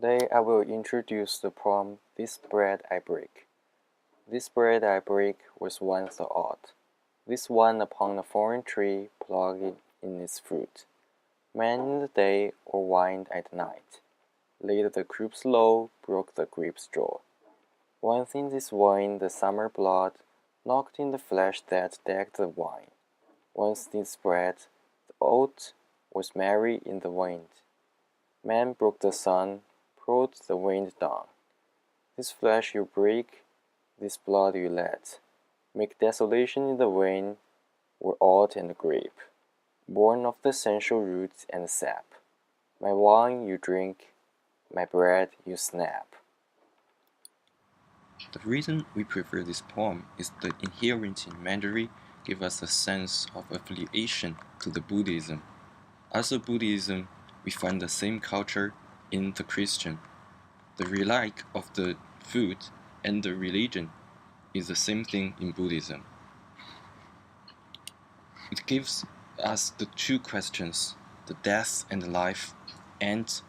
Today I will introduce the poem This Bread I Break. This bread I break was once the odd, this one upon a foreign tree plugged in its fruit. Man in the day or wine at night, laid the grapes low, broke the grape's jaw. Once in this wine the summer blood knocked in the flesh that decked the wine. Once this bread, the oat was merry in the wind. Man broke the sun, pulled the wind down. This flesh you break, this blood you let, make desolation in the vein, were oat and grape, born of the essential roots and sap. My wine you drink, my bread you snap. The reason we prefer this poem is the inherent in Mandarin give us a sense of affiliation to the Buddhism. Also Buddhism, we find the same culture in the Christian. The relic of the food and the religion is the same thing in Buddhism. It gives us the two questions, the death and life, and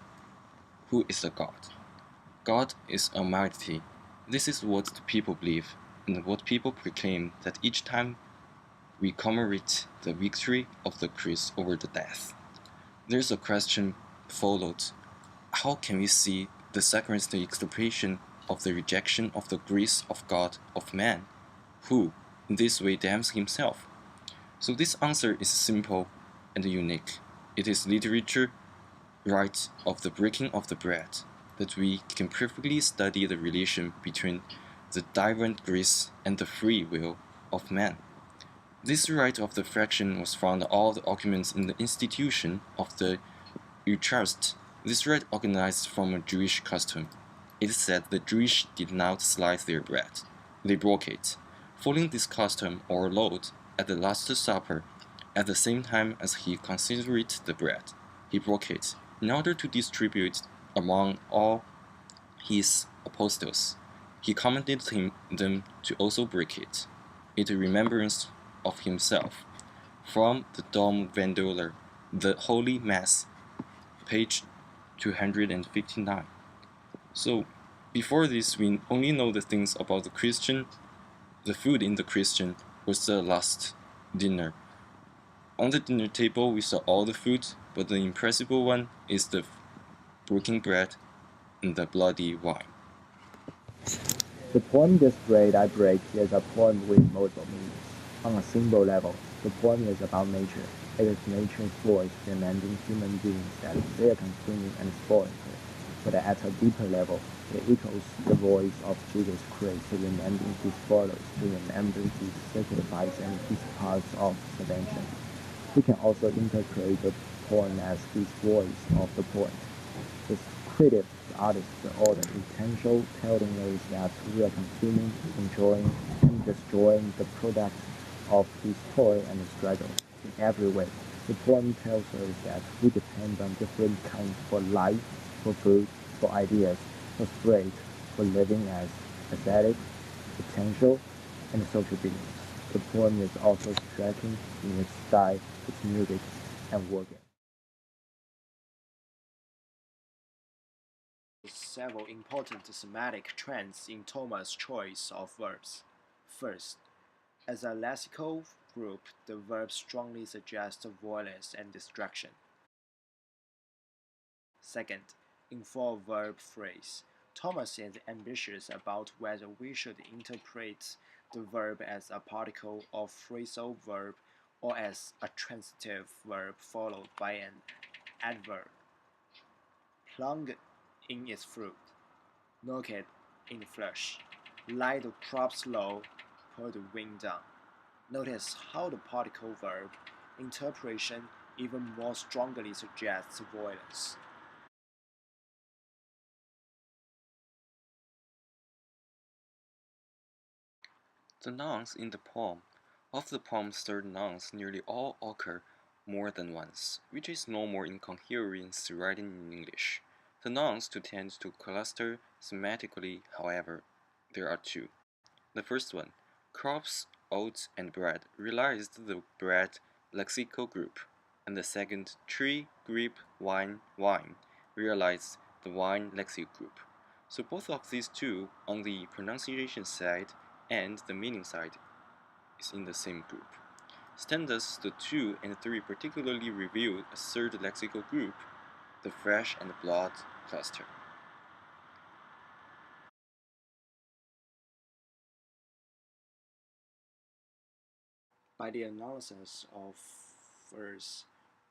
who is the God. God is almighty. This is what the people believe, and what people proclaim that each time we commemorate the victory of the Christ over the death. There's a question followed. How can we see the sacramental expression of the rejection of the grace of God of man, who in this way damns himself? So this answer is simple and unique. It is literature right of the breaking of the bread, that we can perfectly study the relation between the divine grace and the free will of man. This right of the fraction was found in all the arguments in the institution of the Eucharist. This right organized from a Jewish custom. It said the Jewish did not slice their bread, they broke it, following this custom or Lord at the Last Supper, at the same time as he considered the bread, he broke it, in order to distribute among all his apostles. He commanded them to also break it, in remembrance of himself. From the Dom Vandoler, The Holy Mass, page 259. So, before this, we only know the things about the Christian. The food in the Christian was the last dinner. On the dinner table, we saw all the food, but the impressive one is the broken bread and the bloody wine. The poem This Bread I Break is a poem with multiple meanings. On a symbol level, the poem is about nature. It is nature's voice reminding human beings that they are consuming and spoiling her. But at a deeper level, it echoes the voice of Jesus Christ reminding his followers to remember his sacrifice and his paths of salvation. We can also interpret the poem as his voice of the poet. His creative artist or the intentional telling us that we are consuming, enjoying, and destroying the product of his toil and struggle in every way. The poem tells us that we depend on different kinds for life, for food, for ideas, for spirit, for living as aesthetic, potential, and social beings. The poem is also striking in its style, its music, and wording. Several important semantic trends in Thomas' choice of verbs. First, as a lexical group, the verbs strongly suggest violence and destruction. Second, in four-verb phrase, Thomas is ambitious about whether we should interpret the verb as a particle or phrasal verb or as a transitive verb followed by an adverb. Plunged in its fruit, knocked in the flesh, lie the crops low, pull the wind down. Notice how the particle verb interpretation even more strongly suggests violence. The nouns in the poem. Of the poem's third nouns, nearly all occur more than once, which is normal in coherence writing in English. The nouns to tend to cluster thematically, however, there are two. The first one, crops, oats, and bread, realized the bread lexical group, and the second, tree, grape, wine, realized the Wang lexical group. So both of these two, on the pronunciation side and the meaning side, is in the same group. Standards the 2 and 3 particularly revealed a third lexical group, the flesh and blood cluster. By the analysis of verse,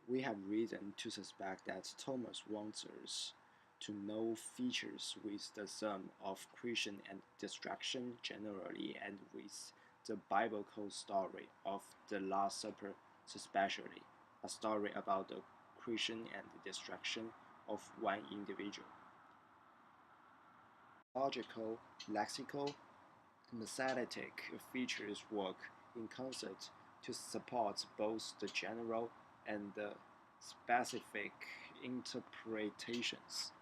we have reason to suspect that Thomas wants us to know features with the sum of creation and destruction generally, and with the biblical story of the Last Supper especially, a story about the creation and destruction of one individual. Logical, lexical, and syntactic features work in concert to support both the general and the specific interpretations.